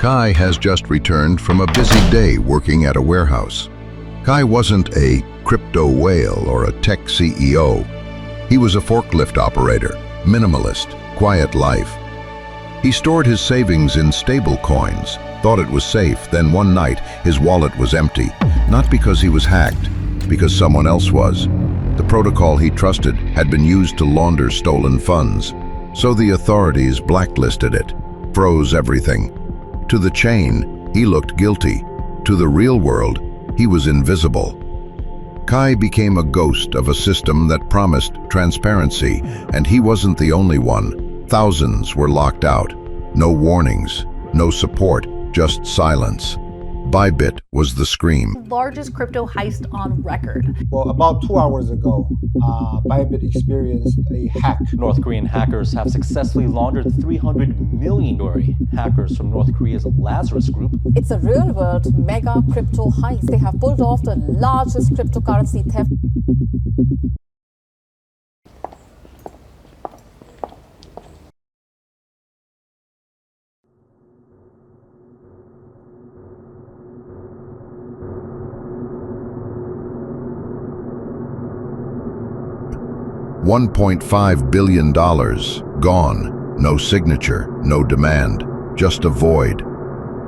Kai has just returned from a busy day working at a warehouse. Kai wasn't a crypto whale or a tech CEO. He was a forklift operator, minimalist, quiet life. He stored his savings in stable coins, thought it was safe, then one night his wallet was empty, not because he was hacked, because someone else was. The protocol he trusted had been used to launder stolen funds, so the authorities blacklisted it, froze everything. To the chain, he looked guilty. To the real world, he was invisible. Kai became a ghost of a system that promised transparency, and he wasn't the only one. Thousands were locked out. No warnings, no support, just silence. Bybit was the scream. Largest crypto heist on record. Well, about 2 hours ago, Bybit experienced a hack. North Korean hackers have successfully laundered $300 million. Hackers from North Korea's Lazarus Group. It's a real-world mega crypto heist. They have pulled off the largest cryptocurrency theft. $1.5 billion, gone. No signature, no demand, just a void.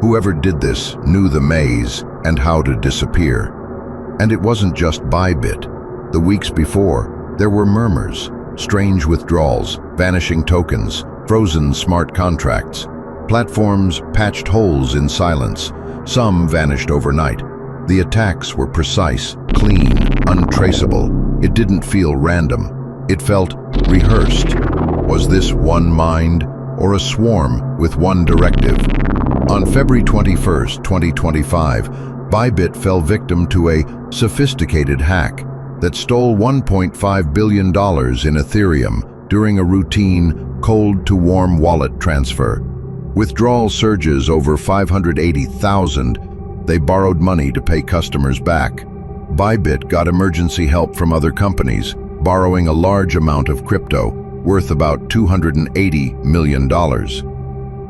Whoever did this knew the maze and how to disappear. And it wasn't just Bybit. The weeks before, there were murmurs, strange withdrawals, vanishing tokens, frozen smart contracts. Platforms patched holes in silence. Some vanished overnight. The attacks were precise, clean, untraceable. It didn't feel random. It felt rehearsed. Was this one mind or a swarm with one directive? On February 21, 2025, Bybit fell victim to a sophisticated hack that stole $1.5 billion in Ethereum during a routine cold-to-warm wallet transfer. Withdrawal surges over 580,000. They borrowed money to pay customers back. Bybit got emergency help from other companies, borrowing a large amount of crypto, worth about $280 million.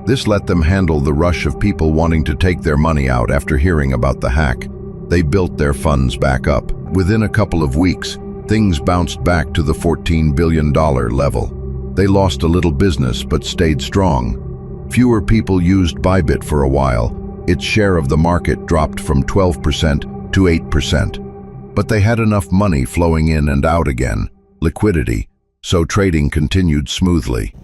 This let them handle the rush of people wanting to take their money out after hearing about the hack. They built their funds back up. Within a couple of weeks, things bounced back to the $14 billion level. They lost a little business but stayed strong. Fewer people used Bybit for a while. Its share of the market dropped from 12% to 8%. But they had enough money flowing in and out again, liquidity, so trading continued smoothly.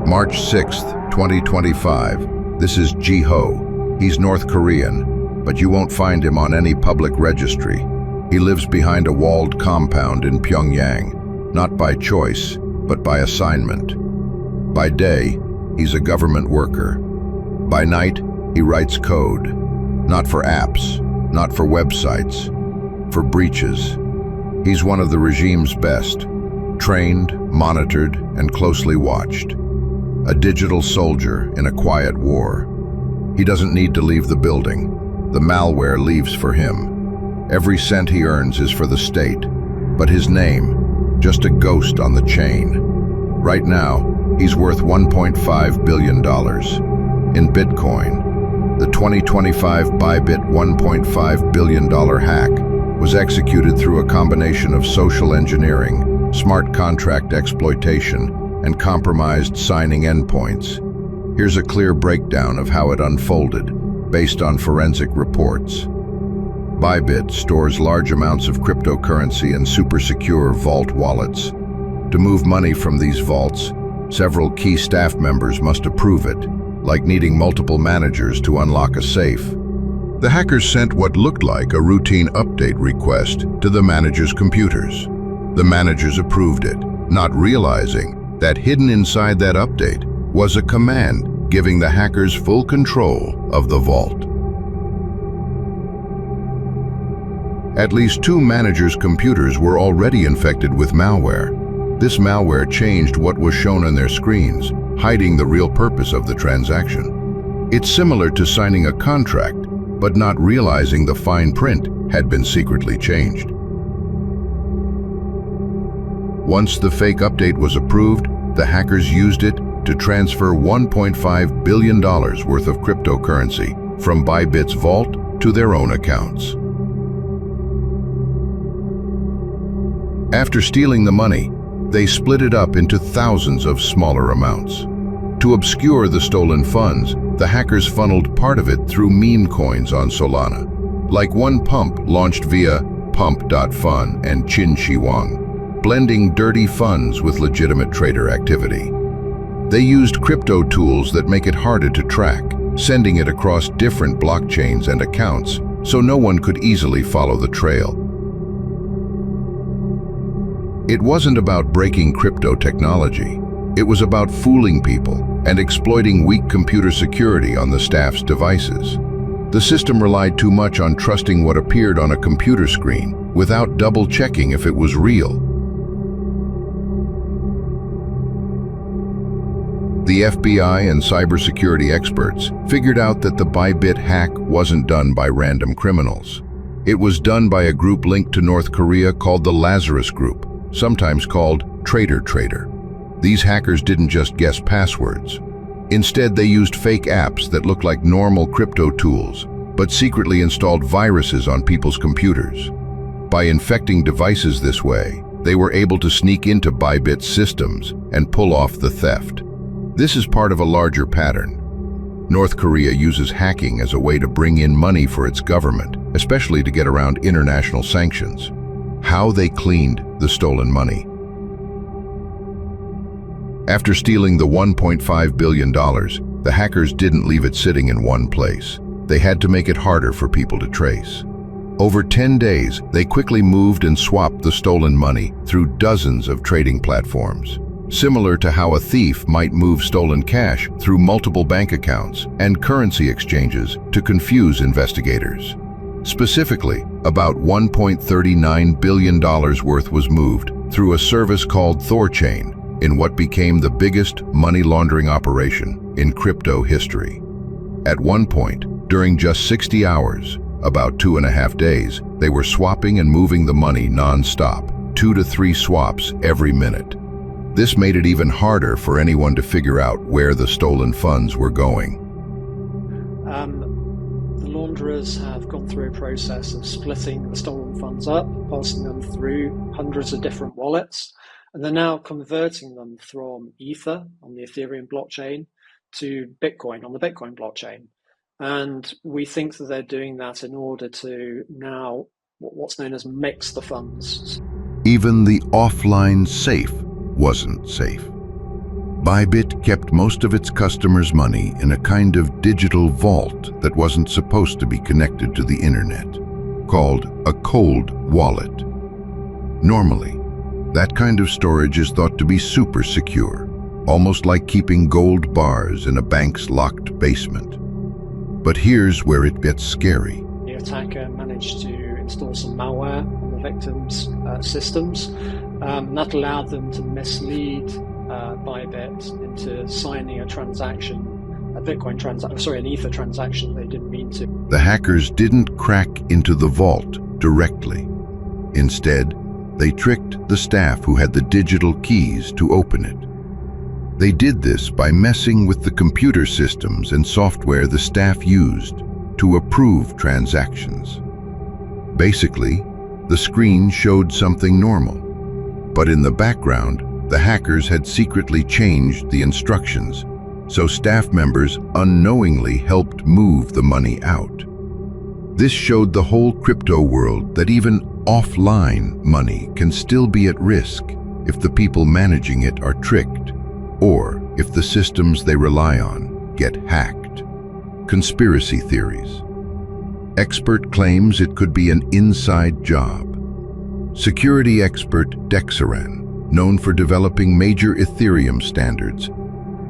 March 6, 2025. This is Ji-ho. He's North Korean, but you won't find him on any public registry. He lives behind a walled compound in Pyongyang, not by choice, but by assignment. By day, he's a government worker. By night, he writes code. Not for apps, not for websites, for breaches. He's one of the regime's best, trained, monitored, and closely watched. A digital soldier in a quiet war. He doesn't need to leave the building. The malware leaves for him. Every cent he earns is for the state, but his name, just a ghost on the chain. Right now, he's worth $1.5 billion. In Bitcoin, the 2025 Bybit $1.5 billion hack was executed through a combination of social engineering, smart contract exploitation, and compromised signing endpoints. Here's a clear breakdown of how it unfolded, based on forensic reports. Bybit stores large amounts of cryptocurrency in super secure vault wallets. To move money from these vaults, several key staff members must approve it, like needing multiple managers to unlock a safe. The hackers sent what looked like a routine update request to the manager's computers. The managers approved it, not realizing that hidden inside that update was a command giving the hackers full control of the vault. At least 2 managers' computers were already infected with malware. This malware changed what was shown on their screens, hiding the real purpose of the transaction. It's similar to signing a contract, but not realizing the fine print had been secretly changed. Once the fake update was approved, the hackers used it to transfer $1.5 billion worth of cryptocurrency from Bybit's vault to their own accounts. After stealing the money, they split it up into thousands of smaller amounts. To obscure the stolen funds, the hackers funneled part of it through meme coins on Solana, like one pump launched via pump.fun and Qin Shi Wang, blending dirty funds with legitimate trader activity. They used crypto tools that make it harder to track, sending it across different blockchains and accounts so no one could easily follow the trail. It wasn't about breaking crypto technology. It was about fooling people and exploiting weak computer security on the staff's devices. The system relied too much on trusting what appeared on a computer screen without double-checking if it was real. The FBI and cybersecurity experts figured out that the Bybit hack wasn't done by random criminals. It was done by a group linked to North Korea called the Lazarus Group, sometimes called Trader. These hackers didn't just guess passwords. Instead, they used fake apps that looked like normal crypto tools, but secretly installed viruses on people's computers. By infecting devices this way, they were able to sneak into Bybit's systems and pull off the theft. This is part of a larger pattern. North Korea uses hacking as a way to bring in money for its government, especially to get around international sanctions. How they cleaned the stolen money. After stealing the $1.5 billion, the hackers didn't leave it sitting in one place. They had to make it harder for people to trace. Over 10 days, they quickly moved and swapped the stolen money through dozens of trading platforms, similar to how a thief might move stolen cash through multiple bank accounts and currency exchanges to confuse investigators. Specifically, about $1.39 billion worth was moved through a service called Thorchain in what became the biggest money laundering operation in crypto history. At one point, during just 60 hours, about 2.5 days, they were swapping and moving the money non-stop, 2 to 3 swaps every minute. This made it even harder for anyone to figure out where the stolen funds were going. The launderers have gone through a process of splitting the stolen funds up, passing them through hundreds of different wallets, and they're now converting them from Ether on the Ethereum blockchain to Bitcoin on the Bitcoin blockchain. And we think that they're doing that in order to now what's known as mix the funds. Even the offline safe wasn't safe. Bybit kept most of its customers' money in a kind of digital vault that wasn't supposed to be connected to the internet, called a cold wallet. Normally, that kind of storage is thought to be super secure, almost like keeping gold bars in a bank's locked basement. But here's where it gets scary. The attacker managed to install some malware on the victims' systems. That allowed them to mislead Bybit into signing a transaction, an Ether transaction they didn't mean to. The hackers didn't crack into the vault directly. Instead, they tricked the staff who had the digital keys to open it. They did this by messing with the computer systems and software the staff used to approve transactions. Basically, the screen showed something normal, but in the background, the hackers had secretly changed the instructions, so staff members unknowingly helped move the money out. This showed the whole crypto world that even offline money can still be at risk if the people managing it are tricked, or if the systems they rely on get hacked. Conspiracy theories. Expert claims it could be an inside job. Security expert Dexaran, known for developing major Ethereum standards,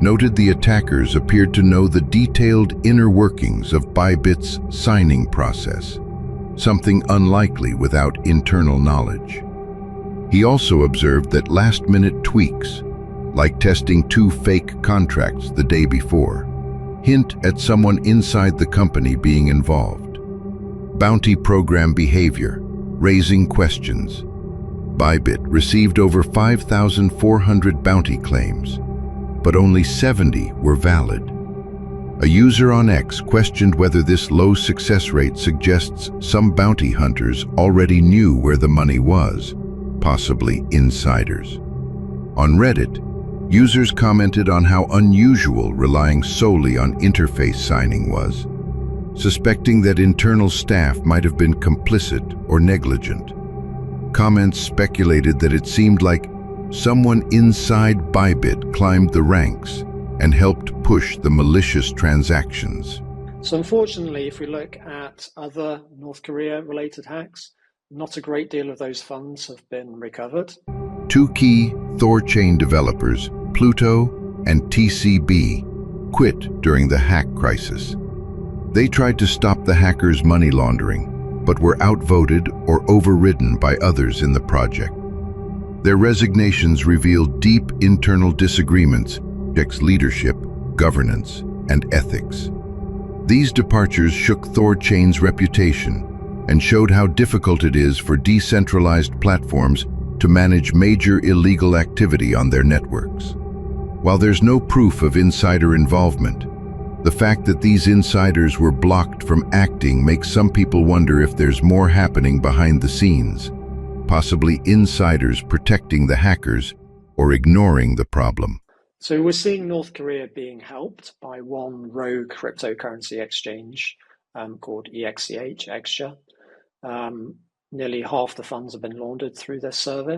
noted the attackers appeared to know the detailed inner workings of Bybit's signing process, something unlikely without internal knowledge. He also observed that last-minute tweaks, like testing 2 fake contracts the day before, hint at someone inside the company being involved. Bounty program behavior, raising questions. Bybit received over 5,400 bounty claims, but only 70 were valid. A user on X questioned whether this low success rate suggests some bounty hunters already knew where the money was, possibly insiders. On Reddit, users commented on how unusual relying solely on interface signing was, suspecting that internal staff might have been complicit or negligent. Comments speculated that it seemed like someone inside Bybit climbed the ranks and helped push the malicious transactions. So unfortunately, if we look at other North Korea-related hacks, not a great deal of those funds have been recovered. Two key Thorchain developers, Pluto and TCB, quit during the hack crisis. They tried to stop the hackers' money laundering, but were outvoted or overridden by others in the project. Their resignations revealed deep internal disagreements, leadership, governance, and ethics. These departures shook Thorchain's reputation and showed how difficult it is for decentralized platforms to manage major illegal activity on their networks. While there's no proof of insider involvement, the fact that these insiders were blocked from acting makes some people wonder if there's more happening behind the scenes, possibly insiders protecting the hackers or ignoring the problem. So we're seeing North Korea being helped by one rogue cryptocurrency exchange called EXCH, Excha. Nearly half the funds have been laundered through this service.